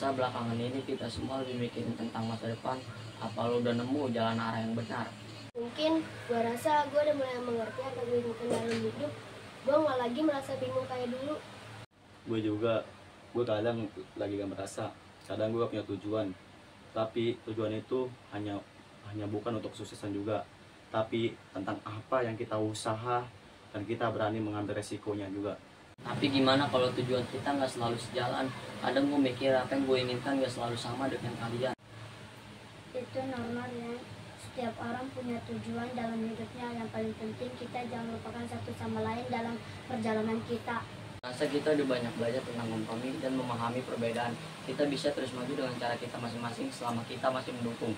rasa belakangan ini kita semua lebih mikirin tentang masa depan. Apa lo udah nemu jalan arah yang benar? Mungkin gue rasa gue udah mulai mengerti apa gue inginkan dalam hidup. Gue nggak lagi merasa bingung kayak dulu. Gue juga, gue kadang lagi gak merasa, kadang gue gak punya tujuan. Tapi tujuan itu hanya bukan untuk kesuksesan juga, tapi tentang apa yang kita usaha dan kita berani mengambil resikonya juga. Tapi gimana kalau tujuan kita nggak selalu sejalan? Kadang gue mikir apa yang gue inginkan nggak selalu sama dengan kalian. Itu normal ya. Setiap orang punya tujuan dalam hidupnya. Yang paling penting kita jangan lupakan satu sama lain dalam perjalanan kita. Rasa kita udah banyak belajar tentang kompromi dan memahami perbedaan. Kita bisa terus maju dengan cara kita masing-masing selama kita masih mendukung.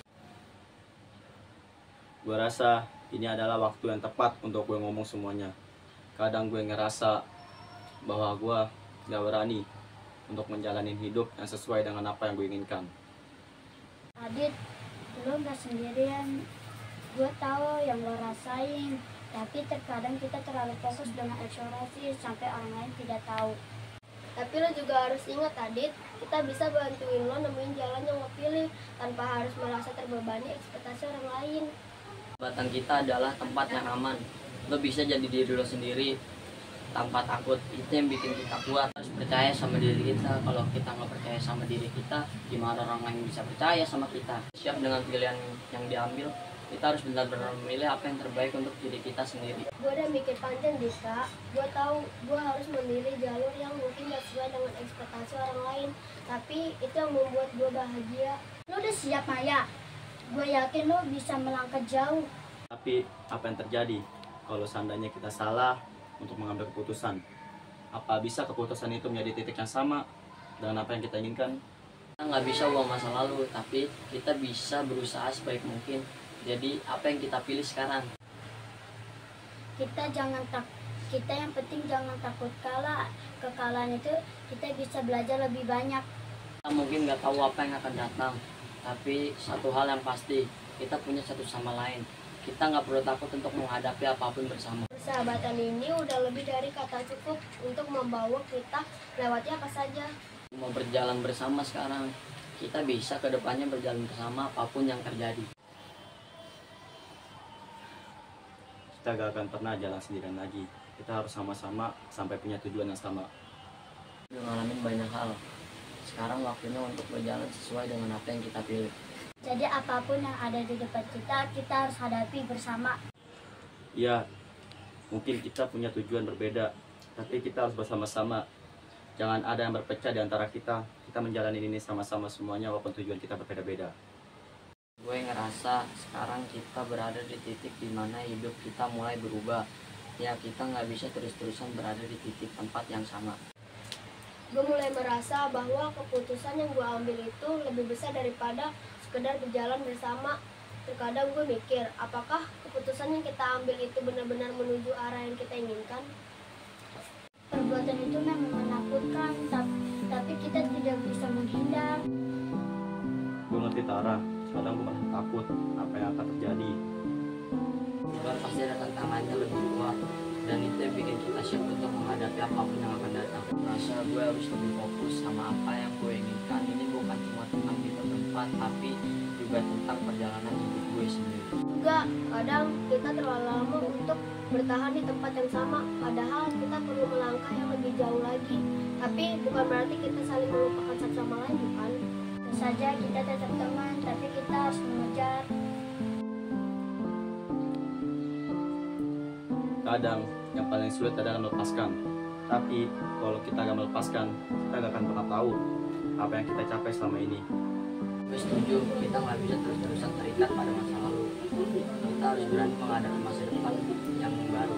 Gue rasa ini adalah waktu yang tepat untuk gue ngomong semuanya. Kadang gue ngerasa bahwa gue gak berani untuk menjalani hidup yang sesuai dengan apa yang gue inginkan. Adit, lo gak sendirian. Gue tahu yang lo rasain. Tapi terkadang kita terlalu fokus dengan eksplorasi sampai orang lain tidak tahu. Tapi lo juga harus ingat Adit, kita bisa bantuin lo nemuin jalan yang lo pilih tanpa harus merasa terbebani ekspektasi orang lain. Jabatan kita adalah tempat yang aman. Lo bisa jadi diri lo sendiri tanpa takut. Itu yang bikin kita kuat. Harus percaya sama diri kita. Kalau kita nggak percaya sama diri kita, gimana orang lain bisa percaya sama kita? Siap dengan pilihan yang diambil. Kita harus benar-benar memilih apa yang terbaik untuk diri kita sendiri. Gue udah mikir panjang Dika. Gue tahu gue harus memilih jalur yang mungkin gak sesuai dengan ekspektasi orang lain. Tapi itu yang membuat gue bahagia. Lo udah siap Maya? Gue yakin lo bisa melangkah jauh. Tapi apa yang terjadi kalau seandainya kita salah untuk mengambil keputusan? Apa bisa keputusan itu menjadi titik yang sama dengan apa yang kita inginkan? Kita nggak bisa ubah masa lalu, tapi kita bisa berusaha sebaik mungkin. Jadi apa yang kita pilih sekarang? Kita yang penting jangan takut kalah. Kekalahan itu kita bisa belajar lebih banyak. Kita mungkin nggak tahu apa yang akan datang, tapi satu hal yang pasti, kita punya satu sama lain. Kita nggak perlu takut untuk menghadapi apapun bersama. Persahabatan ini udah lebih dari kata cukup untuk membawa kita lewati apa saja. Mau berjalan bersama sekarang, kita bisa ke depannya berjalan bersama apapun yang terjadi. Kita gak akan pernah jalan sendirian lagi. Kita harus sama-sama sampai punya tujuan yang sama. Udah ngalamin banyak hal. Sekarang waktunya untuk berjalan sesuai dengan apa yang kita pilih. Jadi apapun yang ada di depan kita harus hadapi bersama. Ya, mungkin kita punya tujuan berbeda, tapi kita harus bersama-sama. Jangan ada yang berpecah di antara kita. Kita menjalani ini sama-sama semuanya walaupun tujuan kita berbeda-beda. Gue ngerasa sekarang kita berada di titik dimana hidup kita mulai berubah. Ya kita nggak bisa terus-terusan berada di titik tempat yang sama. Gue mulai merasa bahwa keputusan yang gue ambil itu lebih besar daripada sekedar berjalan bersama. Terkadang gue mikir, apakah keputusan yang kita ambil itu benar-benar menuju arah yang kita inginkan? Perbuatan itu memang menakutkan, tapi kita tidak bisa menghindar. Gue ngerti Tara, kadang gue merasa takut apa yang akan terjadi. Tuhan pasti ada tantangannya lebih luar, dan itu yang bikin kita siap untuk menghadapi apapun yang akan datang. Rasa gue harus lebih fokus sama apa yang gue inginkan. Ini bukan cuma tentang di tempat, tapi juga tentang perjalanan hidup gue sendiri. Enggak, kadang kita terlalu lama untuk bertahan di tempat yang sama, padahal kita perlu melangkah yang lebih jauh lagi. Tapi bukan berarti kita saling melupakan satu sama lain, bukan? Tentu saja kita tetap teman, tapi kita harus mengejar. Kadang yang paling sulit adalah melepaskan. Tapi kalau kita gak melepaskan, kita gak akan pernah tahu apa yang kita capai selama ini. Gue setuju, kita nggak bisa terus-terusan terikat pada masa lalu. Kita harus berani menghadapi masa depan yang baru.